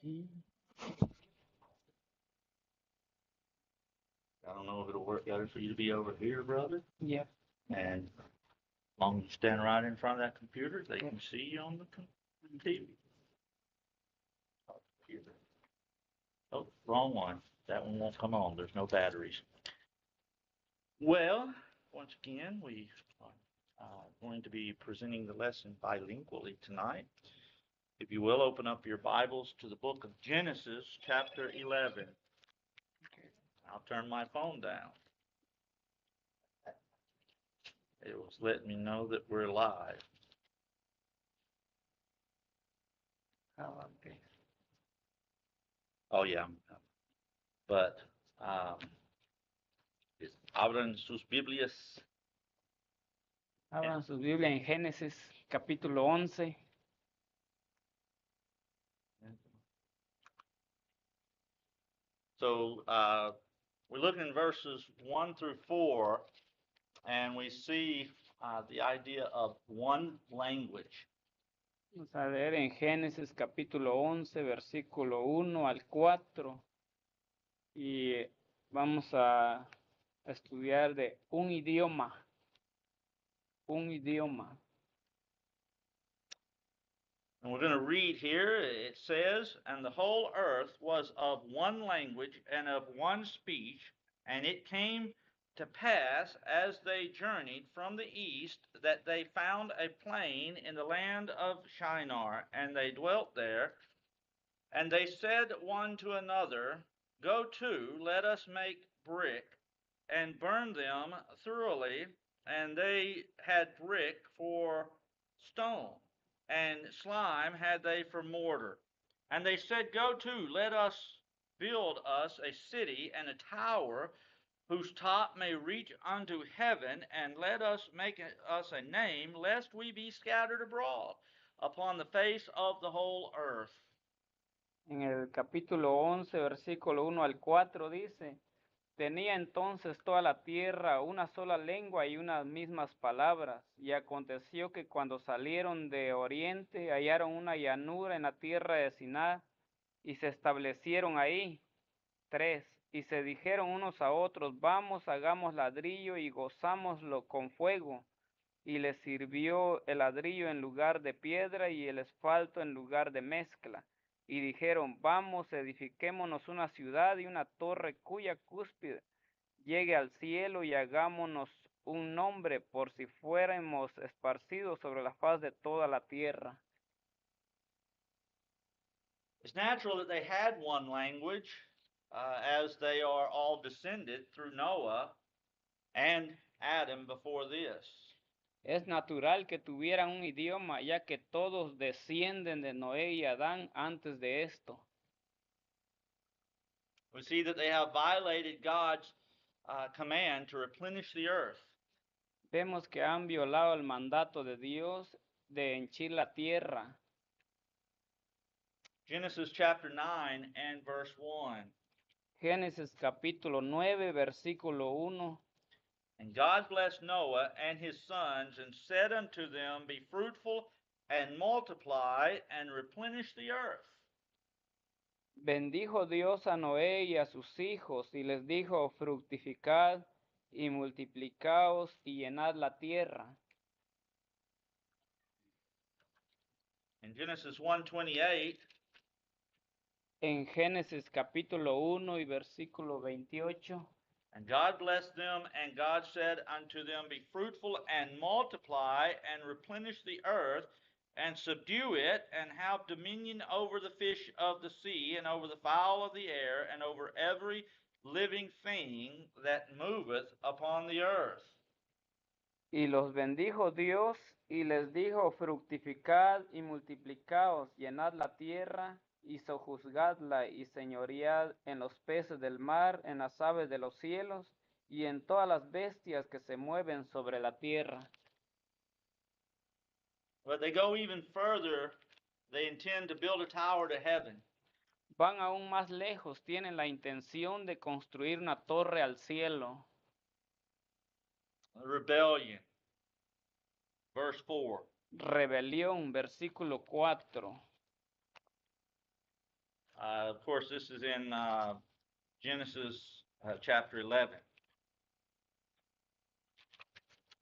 I don't know if it'll work better for you to be over here, brother. Yeah. And as long as you stand right in front of that computer, they can see you on the TV. Oh, wrong one. That one won't come on. There's no batteries. Well, once again, we are going to be presenting the lesson bilingually tonight. If you will, open up your Bibles to the book of Genesis, chapter 11. Okay. I'll turn my phone down. It was letting me know that we're live. Okay. Oh, yeah. But abran sus Biblias. Abran su Biblia en Génesis capítulo 11. So we're looking at verses 1 through 4, and we see the idea of one language. Vamos a leer en Génesis capítulo 11, versículo 1 al 4. Y vamos a estudiar de un idioma. Un idioma. And we're going to read here, it says, and the whole earth was of one language and of one speech, and it came to pass as they journeyed from the east that they found a plain in the land of Shinar, and they dwelt there. And they said one to another, Go to, let us make brick, and burn them thoroughly. And they had brick for stone, and slime had they for mortar. And they said, Go to, let us build us a city and a tower, whose top may reach unto heaven, and let us make us a name, lest we be scattered abroad upon the face of the whole earth. En el capítulo 11, versículo 1 al 4 dice, tenía entonces toda la tierra una sola lengua y unas mismas palabras, y aconteció que cuando salieron de oriente hallaron una llanura en la tierra de Siná, y se establecieron ahí. 3. Y se dijeron unos a otros, vamos, hagamos ladrillo y gozámoslo con fuego. Y les sirvió el ladrillo en lugar de piedra y el asfalto en lugar de mezcla. Y dijeron, vamos, edifiquémonos una ciudad y una torre cuya cúspide llegue al cielo y hagámonos un nombre por si fuéramos esparcidos sobre la faz de toda la tierra. It's natural that they had one language, as they are all descended through Noah and Adam before this. Es natural que tuvieran un idioma, ya que todos descienden de Noé y Adán antes de esto. We see that they have violated God's command to replenish the earth. Vemos que han violado el mandato de Dios de henchir la tierra. Genesis chapter 9 and verse 1. Génesis capítulo 9, versículo 1. And God blessed Noah and his sons, and said unto them, Be fruitful and multiply, and replenish the earth. Bendijo Dios a Noé y a sus hijos, y les dijo, fructificad y multiplicaos y llenad la tierra. In Genesis 1:28, En Génesis capítulo 1 y versículo 28. and God blessed them, and God said unto them, Be fruitful and multiply, and replenish the earth, and subdue it, and have dominion over the fish of the sea, and over the fowl of the air, and over every living thing that moveth upon the earth. Y los bendijo Dios, y les dijo, fructificad y multiplicaos, llenad la tierra, y sojuzgadla, y señoread en los peces del mar, en las aves de los cielos, y en todas las bestias que se mueven sobre la tierra. But they go even further. They intend to build a tower to heaven. Van aún más lejos, tienen la intención de construir una torre al cielo. Rebellion. Verse 4. Rebelión, versículo 4. Of course, this is in Genesis chapter 11.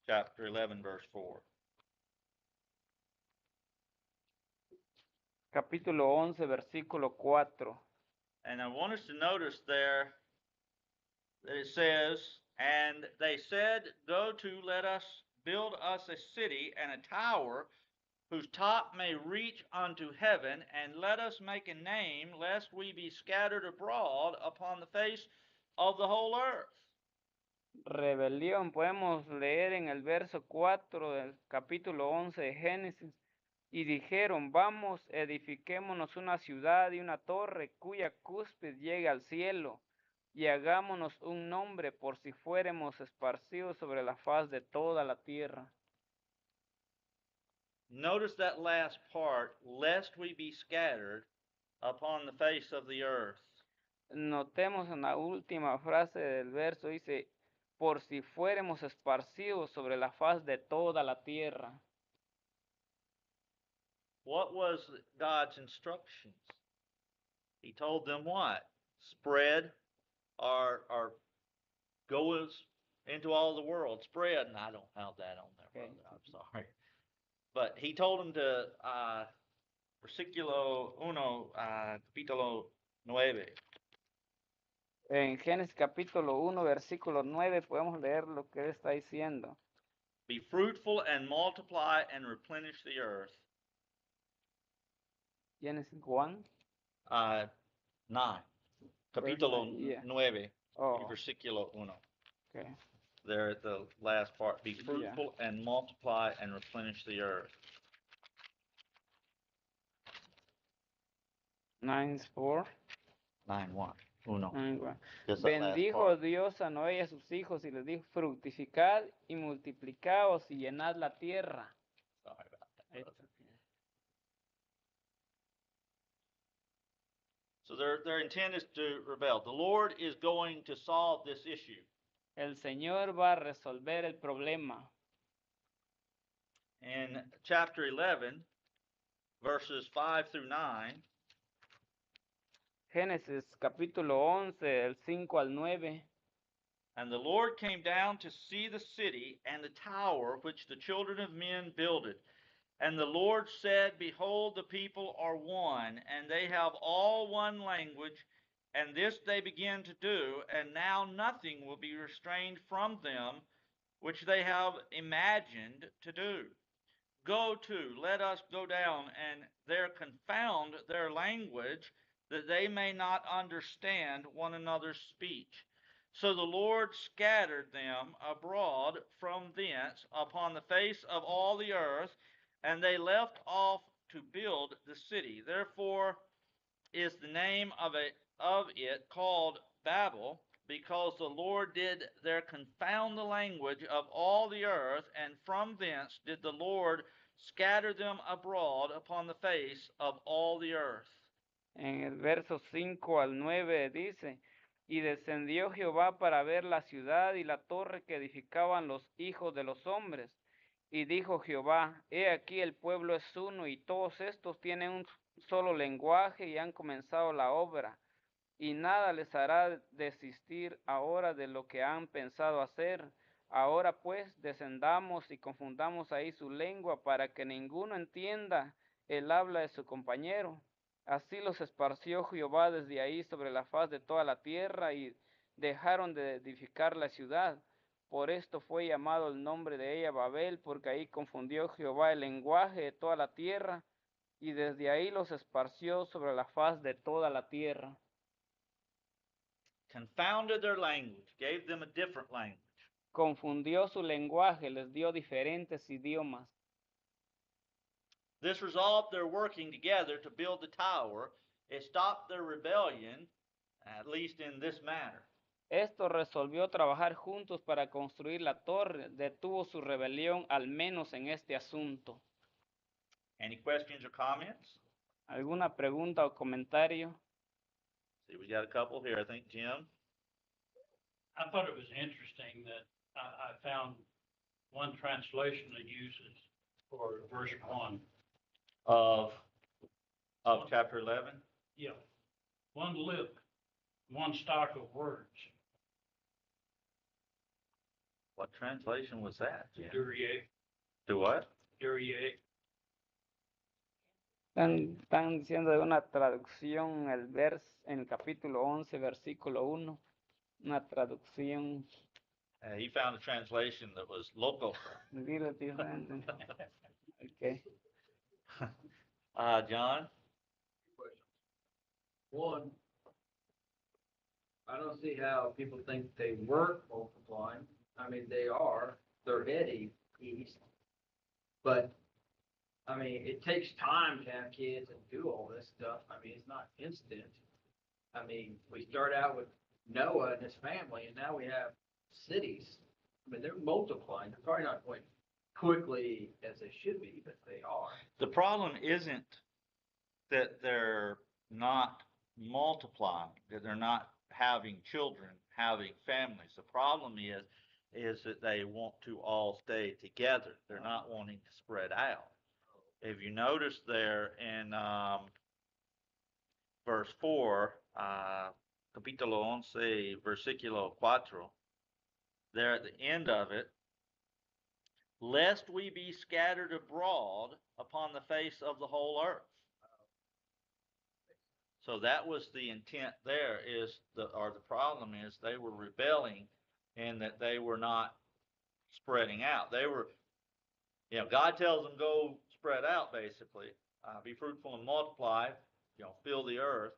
Chapter 11, verse 4. Capítulo 11, versículo 4. And I want us to notice there that it says, and they said, go to, let us build us a city and a tower whose top may reach unto heaven, and let us make a name, lest we be scattered abroad upon the face of the whole earth. Rebelión, podemos leer en el verso 4 del capítulo 11 de Génesis. Y dijeron, vamos, edifiquémonos una ciudad y una torre cuya cúspide llegue al cielo, y hagámonos un nombre por si fuéramos esparcidos sobre la faz de toda la tierra. Notice that last part, lest we be scattered upon the face of the earth. Notemos en la última frase del verso, dice, por si fuéramos esparcidos sobre la faz de toda la tierra. What was God's instructions? He told them what? Spread or go into all the world. Spread, and I don't have that on there, Okay. brother. I'm sorry. But he told them to, versículo 1, capítulo 9. En Génesis capítulo 1, versículo 9, podemos leer lo que él está diciendo. Be fruitful and multiply and replenish the earth. Genesis 1. 9. Capítulo 9, Oh, versículo 1. okay. There at the last part. Be fruitful and multiply and replenish the earth. 9:4. 9:1. Uno. Bendijo Dios a Noé y a sus hijos y les dijo, fructificad y multiplicaos y llenad la tierra. Sorry about that. So their intent is to rebel. The Lord is going to solve this issue. El Señor va a resolver el problema. In chapter 11, verses 5 through 9. Génesis capítulo 11, del 5 al 9. And the Lord came down to see the city and the tower which the children of men builded. And the Lord said, behold, the people are one, and they have all one language, and this they begin to do, and now nothing will be restrained from them, which they have imagined to do. Go to, let us go down, and there confound their language, that they may not understand one another's speech. So the Lord scattered them abroad from thence upon the face of all the earth, and they left off to build the city. Therefore is the name of it called Babel, because the Lord did there confound the language of all the earth, and from thence did the Lord scatter them abroad upon the face of all the earth. En el verso 5 al 9 dice, y descendió Jehová para ver la ciudad y la torre que edificaban los hijos de los hombres. Y dijo Jehová, he aquí el pueblo es uno, y todos estos tienen un solo lenguaje y han comenzado la obra. Y nada les hará desistir ahora de lo que han pensado hacer. Ahora pues descendamos y confundamos ahí su lengua para que ninguno entienda el habla de su compañero. Así los esparció Jehová desde ahí sobre la faz de toda la tierra y dejaron de edificar la ciudad. Por esto fue llamado el nombre de ella Babel, porque ahí confundió Jehová el lenguaje de toda la tierra y desde ahí los esparció sobre la faz de toda la tierra. Confounded their language, gave them a different language. Confundió su lenguaje, les dio diferentes idiomas. This resolved their working together to build the tower. It stopped their rebellion, at least in this manner. Esto resolvió trabajar juntos para construir la torre, detuvo su rebelión al menos en este asunto. Any questions or comments? ¿Alguna pregunta o comentario? See, we got a couple here. I think Jim. I thought it was interesting that I found one translation that uses for verse 1. Of chapter 11? Yeah. one lip, one stock of words. What translation was that? Duryea. To what? Duryea. Están diciendo de una traducción en el capítulo 11, versículo 1. Una traducción. He found a translation that was local. Little different. Okay. John? One, I don't see how people think they weren't multiplying. I mean, they are. They're heading east. But, I mean, it takes time to have kids and do all this stuff. I mean, it's not instant. I mean, we start out with Noah and his family, and now we have cities. I mean, they're multiplying. They're probably not going quickly as they should be, but they are. The problem isn't that they're not multiplying, that they're not having children, having families. The problem is that they want to all stay together. They're not wanting to spread out. If you notice there in verse 4, capítulo 11, versículo 4, there at the end of it, lest we be scattered abroad upon the face of the whole earth. So that was the intent there, the problem is they were rebelling in that they were not spreading out. They were, God tells them go spread out basically, be fruitful and multiply, fill the earth.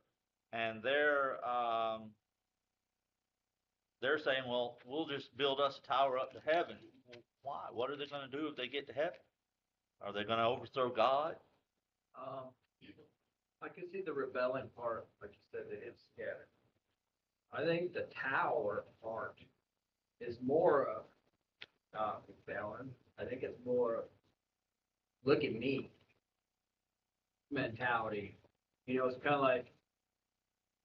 And they're saying, well, we'll just build us a tower up to heaven. Why? What are they going to do if they get to heaven? Are they going to overthrow God? I can see the rebelling part, like you said, they didn't scatter. I think the tower part is more of rebellion. I think it's more of look at me mentality. It's kind of like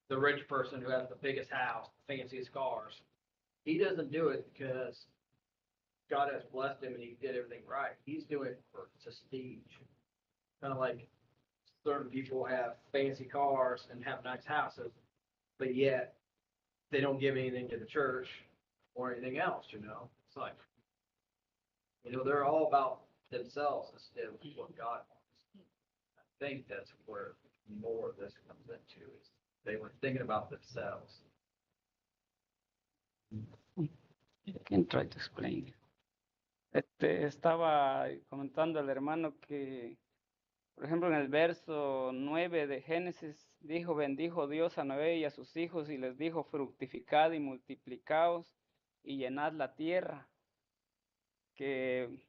the rich person who has the biggest house, the fanciest cars. He doesn't do it because God has blessed him and he did everything right. He's doing it for prestige. Kind of like certain people have fancy cars and have nice houses, but yet they don't give anything to the church or anything else, It's like, they're all about themselves instead of what God wants. I think that's where more of this comes into is they were thinking about themselves. I can try to explain. Estaba comentando al hermano que, por ejemplo, en el verso 9 de Génesis, bendijo Dios a Noé y a sus hijos y les dijo, fructificad y multiplicaos y llenad la tierra, que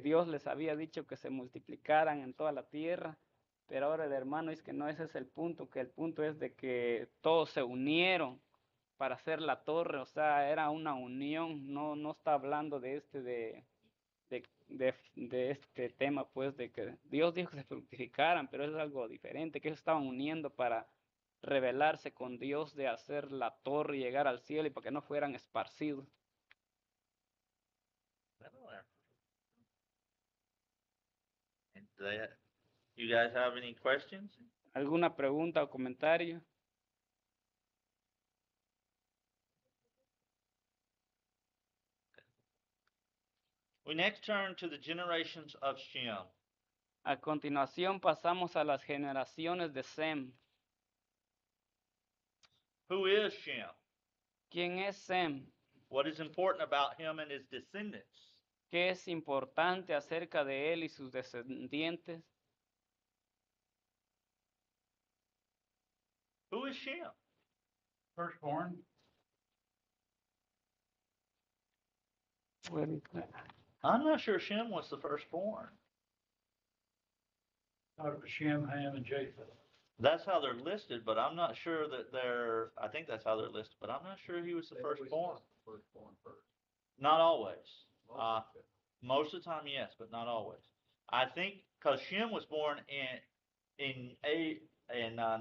Dios les había dicho que se multiplicaran en toda la tierra, pero ahora el hermano dice que no, ese es el punto, que el punto es de que todos se unieron para hacer la torre, o sea, era una unión, no está hablando de este tema, pues, de que Dios dijo que se fructificaran, pero es algo diferente, que ellos estaban uniendo para rebelarse con Dios de hacer la torre y llegar al cielo y para que no fueran esparcidos. You guys have any questions? ¿Alguna pregunta o comentario? We next turn to the generations of Shem. A continuación pasamos a las generaciones de Sem. Who is Shem? ¿Quién es Sem? What is important about him and his descendants? ¿Qué es importante acerca de él y sus descendientes? Who is Shem? Firstborn. I'm not sure Shem was the firstborn. Thought it was Shem, Ham, and Japheth. That's how they're listed, but I'm not sure that I think that's how they're listed, but I'm not sure he was the firstborn. Firstborn first. Not always. Most of the time, yes, but not always. I think because Shem was born in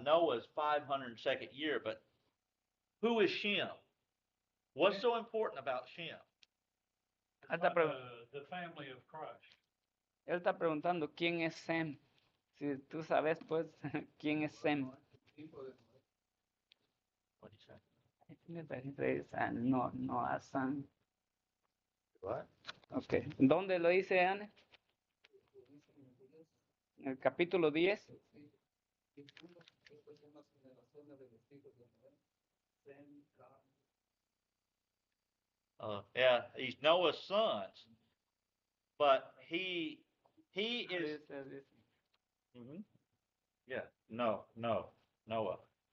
Noah's 502nd year, but who is Shem? What's so important about Shem? The family of Christ. Él está preguntando quién es Sem. Si tú sabes, pues, quién es Sem. No, no, Asan. What? Okay. ¿Dónde lo dice, Anne? En el capítulo 10. Yeah, he's Noah's sons, but he is. Mhm. Yeah, Noah.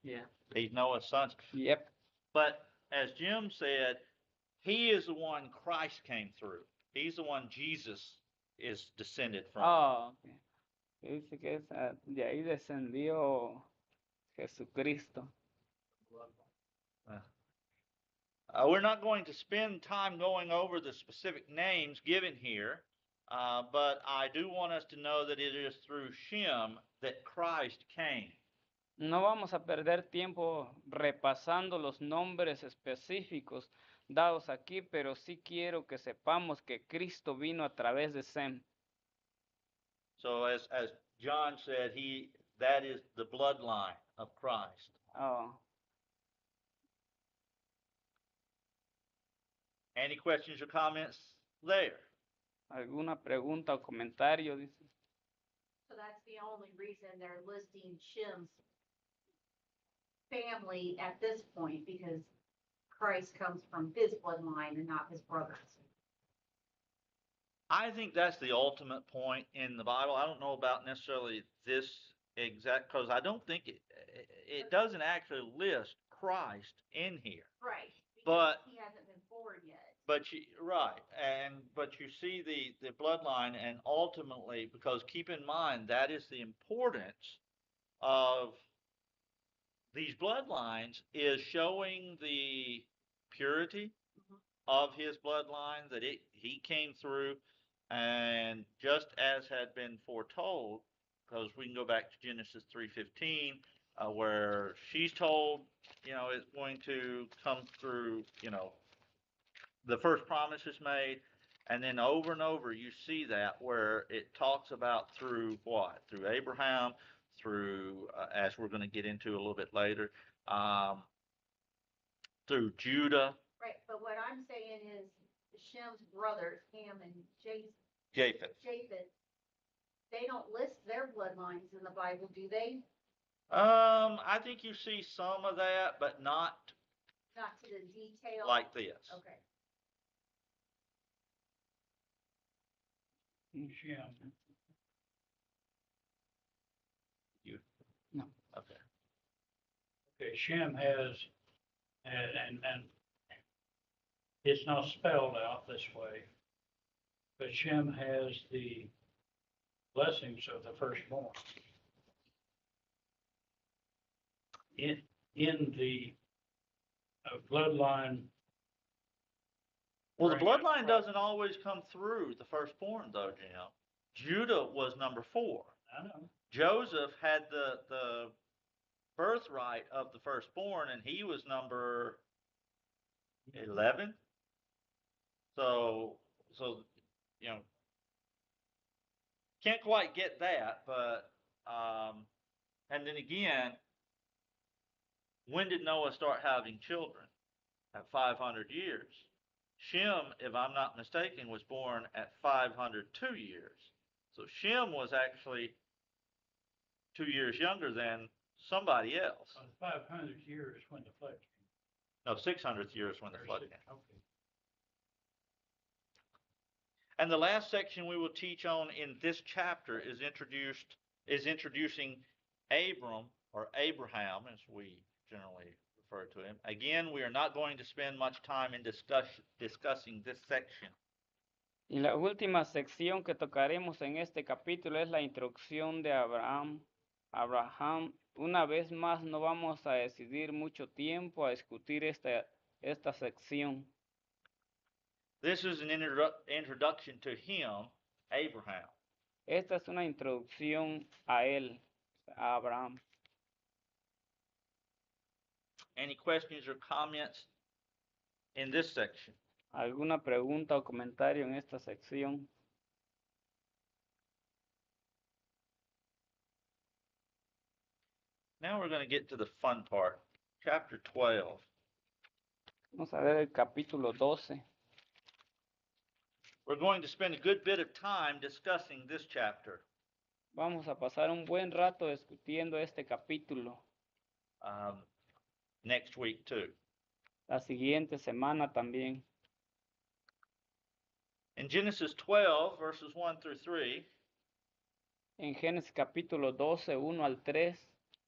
Yeah. He's Noah's sons. Yep. But as Jim said, he is the one Christ came through. He's the one Jesus is descended from. Oh, okay. Dice que de ahí descendió Jesucristo. We're not going to spend time going over the specific names given here, but I do want us to know that it is through Shem that Christ came. No vamos a perder tiempo repasando los nombres específicos dados aquí, pero sí quiero que sepamos que Cristo vino a través de Sem. So as John said, that is the bloodline of Christ. Oh, Any questions or comments there? ¿alguna pregunta o comentario? Dice. So that's the only reason they're listing Shem's family at this point, because Christ comes from his bloodline and not his brothers. I think that's the ultimate point in the Bible. I don't know about necessarily this exact, because I don't think it doesn't actually list Christ in here. Right. But he hasn't been forward yet. But you see the bloodline, and ultimately, because keep in mind that is the importance of these bloodlines, is showing the purity of his bloodline, that he came through, and just as had been foretold, because we can go back to Genesis 3:15, where she's told, it's going to come through, the first promise is made, and then over and over you see that where it talks about through what? Through Abraham, through, as we're going to get into a little bit later, through Judah. Right, but what I'm saying is Shem's brothers, Ham and Japheth. They don't list their bloodlines in the Bible, do they? I think you see some of that, but not to the detail like this. Okay. Shem. You? No. Okay. Okay, Shem has, and it's not spelled out this way, but Shem has the blessings of the firstborn. In the bloodline. Well, the bloodline doesn't always come through the firstborn, though, Jim. Judah was number 4. I know. Joseph had the birthright of the firstborn, and he was number 11. So can't quite get that, but and then again, when did Noah start having children? At 500 years. Shem, if I'm not mistaken, was born at 502 years. So Shem was actually 2 years younger than somebody else. 500 years when the flood came. No, 600th year is when the flood came. Okay. And the last section we will teach on in this chapter is introducing Abram, or Abraham, as we generally refer to him. Again, we are not going to spend much time in discussing this section. Y la última sección que tocaremos en este capítulo es la introducción de Abraham. Una vez más, no vamos a decidir mucho tiempo a discutir esta sección. This is an introduction to him, Abraham. Esta es una introducción a él, a Abraham. Any questions or comments in this section? ¿Alguna pregunta o comentario en esta sección? Now we're going to get to the fun part, chapter 12. Vamos a ver el capítulo 12. We're going to spend a good bit of time discussing this chapter Vamos a pasar un buen rato discutiendo este capítulo. next week too. La siguiente semana también. In Genesis 12, verses 1 through 3, En Génesis capítulo 12, 1 al 3,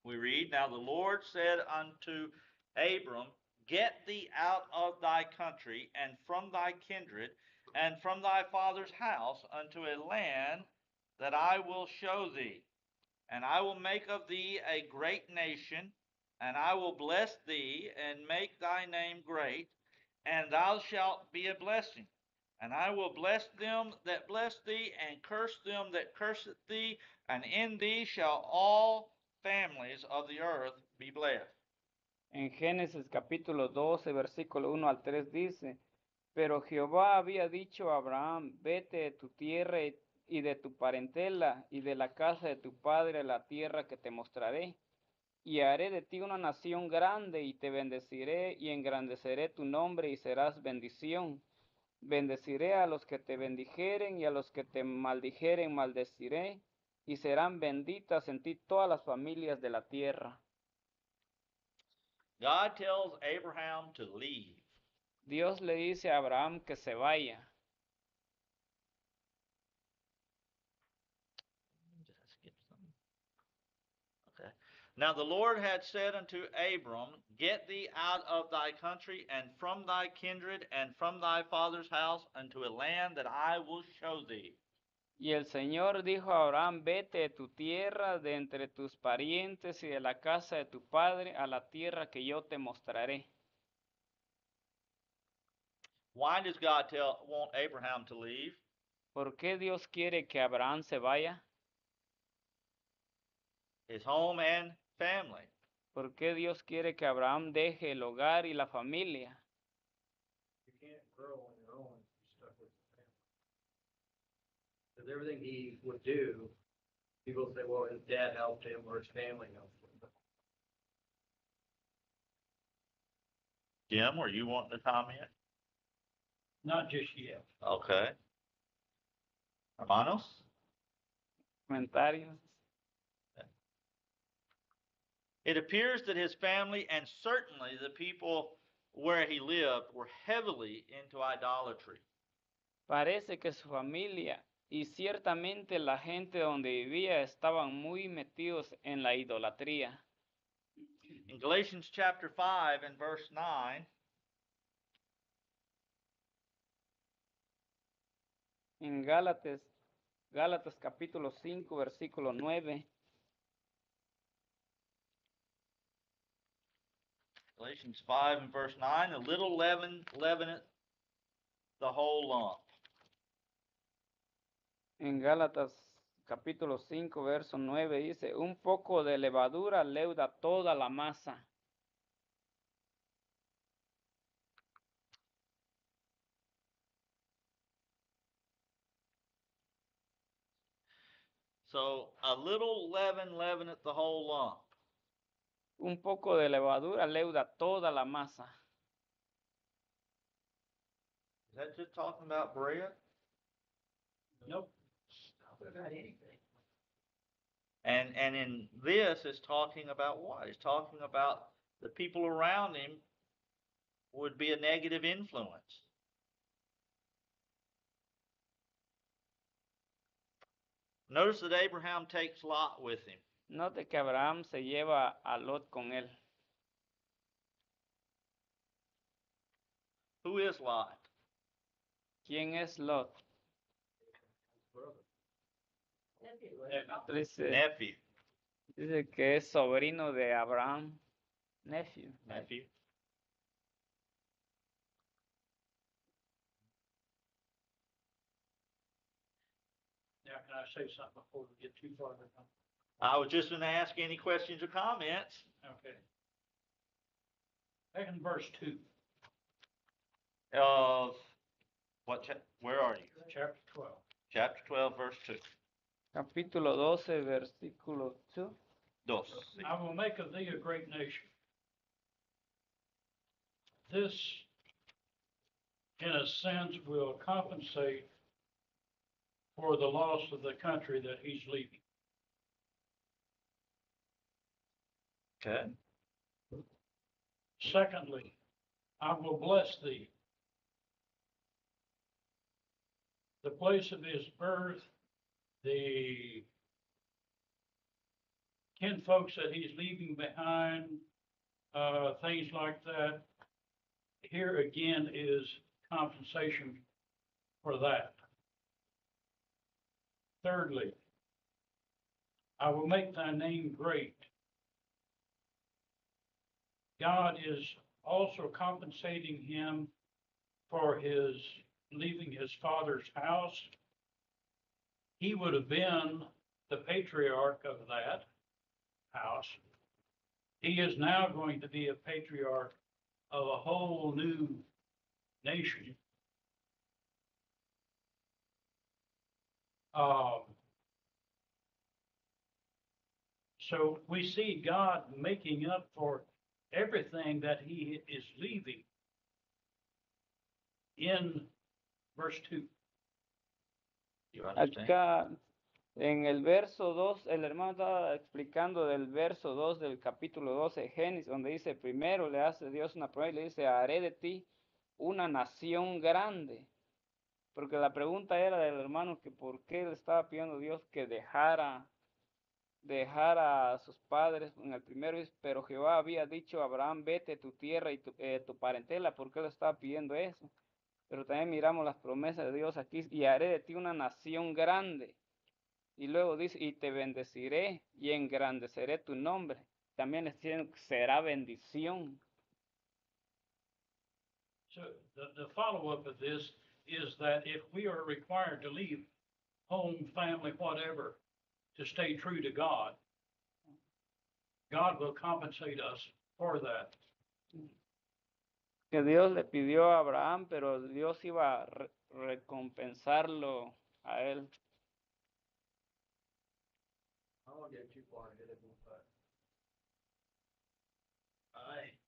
we read, Now the Lord said unto Abram, Get thee out of thy country, and from thy kindred, and from thy father's house, unto a land that I will show thee. And I will make of thee a great nation, and I will bless thee, and make thy name great, and thou shalt be a blessing. And I will bless them that bless thee, and curse them that curseth thee, and in thee shall all families of the earth be blessed. en Génesis capítulo 12, versículo 1 al 3 dice, pero Jehová había dicho a Abraham, vete de tu tierra y de tu parentela y de la casa de tu padre a la tierra que te mostraré, y haré de ti una nación grande y te bendeciré y engrandeceré tu nombre y serás bendición. Bendeciré a los que te bendijeren y a los que te maldijeren maldeciré, y serán benditas en ti todas las familias de la tierra. God tells Abraham to leave. Dios le dice a Abraham que se vaya. Okay. Now the Lord had said unto Abram, Get thee out of thy country, and from thy kindred, and from thy father's house, unto a land that I will show thee. Y el Señor dijo a Abraham, vete de tu tierra, de entre tus parientes y de la casa de tu padre, a la tierra que yo te mostraré. Why does God want Abraham to leave? ¿Por qué Dios quiere que Abraham se vaya? His home and family. ¿Por qué Dios quiere que Abraham deje el hogar y la familia? You can't grow on your own if you're stuck with the family. Because everything he would do, people say, well, his dad helped him or his family helped him. Jim, were you wanting to comment? Not just yet. Okay. Hermanos? Comentarios. It appears that his family and certainly the people where he lived were heavily into idolatry. Parece que su familia y ciertamente la gente donde vivía estaban muy metidos en la idolatría. In Galatians chapter 5 and verse 9, En Gálatas capítulo 5, versículo 9, Galatians 5 and verse 9, a little leaven leaveneth the whole lump. en Gálatas capítulo 5, verso 9 dice, un poco de levadura leuda toda la masa. So a little leaven leaveneth the whole lump. Un poco de levadura leuda toda la masa. Is that just talking about bread? Nope. About anything. And in this, it's talking about what? It's talking about the people around him would be a negative influence. Notice that Abraham takes Lot with him. Note que Abraham se lleva a Lot con él. Who is Lot? ¿Quién es Lot? Dice, Nephew. dice que es sobrino de Abraham. Nephew. Nephew. Now, can I say something before we get too far? I was just going to ask any questions or comments. Okay. Back in verse 2, Of where are you? chapter 12. Chapter 12, verse 2. Capítulo 12, versículo 2. Dos. I will make of thee a great nation. This in a sense, will compensate for the loss of the country that he's leaving. Okay. Secondly, I will bless thee. The place of his birth, the kinfolks that he's leaving behind, things like that. Here again is compensation for that. Thirdly, I will make thy name great. God is also compensating him for his leaving his father's house. He would have been the patriarch of that house. He is now going to be a patriarch of a whole new nation. So we see God making up for everything that he is leaving in verse 2. You understand? Acá en el verso 2, el hermano estaba explicando del verso 2 del capítulo 12 de Génesis, donde dice, primero le hace Dios una promesa y le dice, haré de ti una nación grande. Porque la pregunta era del hermano que por qué le estaba pidiendo a Dios que dejara a sus padres en el primero, pero Jehová había dicho a Abraham, vete a tu tierra y tu parentela, ¿por qué le estaba pidiendo eso? Pero también miramos las promesas de Dios aquí, y haré de ti una nación grande. Y luego dice, y te bendeciré y engrandeceré tu nombre. También les diciendo que será bendición. So the follow-up of this is that if we are required to leave home, family, whatever, to stay true to God, God will compensate us for that. Que Dios le pidió a Abraham, pero Dios iba a recompensarlo a él. I don't want to get too far ahead of him, but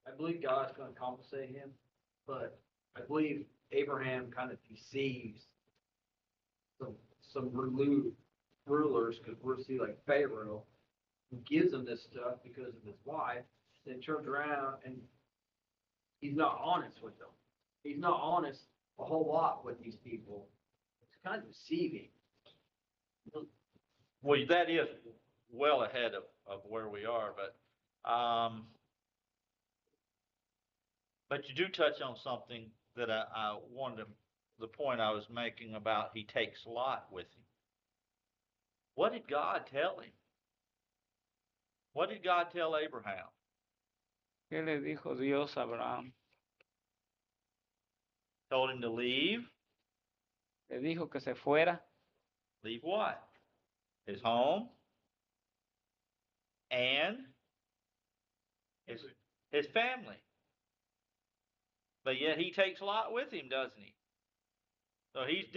I believe God's going to compensate him, but I believe Abraham kind of deceives some rulers, because we'll see like Pharaoh, who gives him this stuff because of his wife, then turns around and he's not honest with them. He's not honest a whole lot with these people. It's kind of deceiving. Well, that is well ahead of where we are, but you do touch on something that I wanted to, the point I was making about he takes Lot with him. What did God tell him? What did God tell Abraham? ¿Qué le dijo Dios a Abraham? Told him to leave. Le dijo que se fuera. Leave what? His home and his family. But yet he takes Lot with him, doesn't he? So he's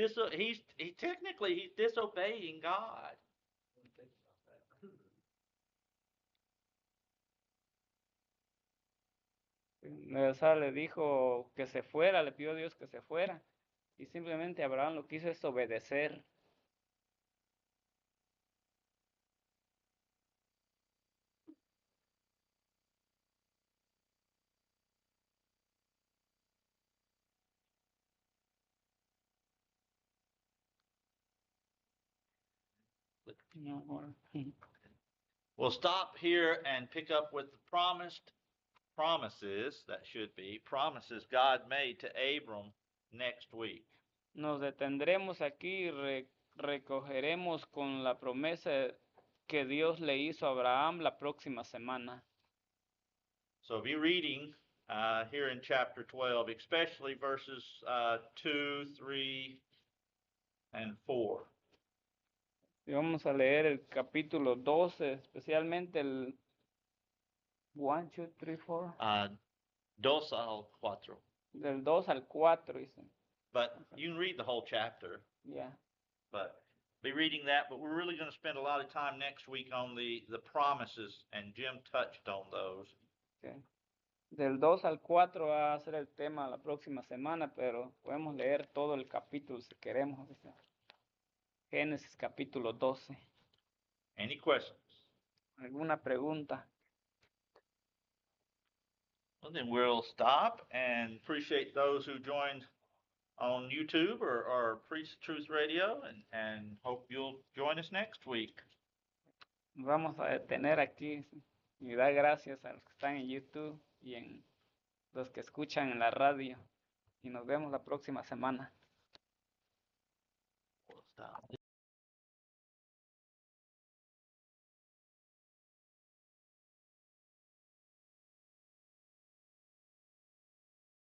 technically disobeying God. O sea, le dijo que se fuera, le pidió a Dios que se fuera. Y simplemente Abraham lo que hizo es obedecer. We'll stop here and pick up with the promises God made to Abram next week. Nos detendremos aquí y recogeremos con la promesa que Dios le hizo a Abraham la próxima semana. So be reading here in chapter 12, especially verses 2, 3, and 4. Y vamos a leer el capítulo 12, especialmente el 1, 2, 3, 4. 2 al 4. Del 2 al 4, dice. But you can read the whole chapter. Yeah. But be reading that. But we're really going to spend a lot of time next week on the promises, and Jim touched on those. Okay. Del 2 al 4 va a ser el tema la próxima semana, pero podemos leer todo el capítulo si queremos. ¿Viste? Génesis capítulo 12. Any questions? ¿Alguna pregunta? Well, then we'll stop and appreciate those who joined on YouTube or Priest Truth Radio, and hope you'll join us next week. Vamos a detener aquí y dar gracias a los que están en YouTube y en los que escuchan en la radio. Y nos vemos la próxima semana. We'll stop.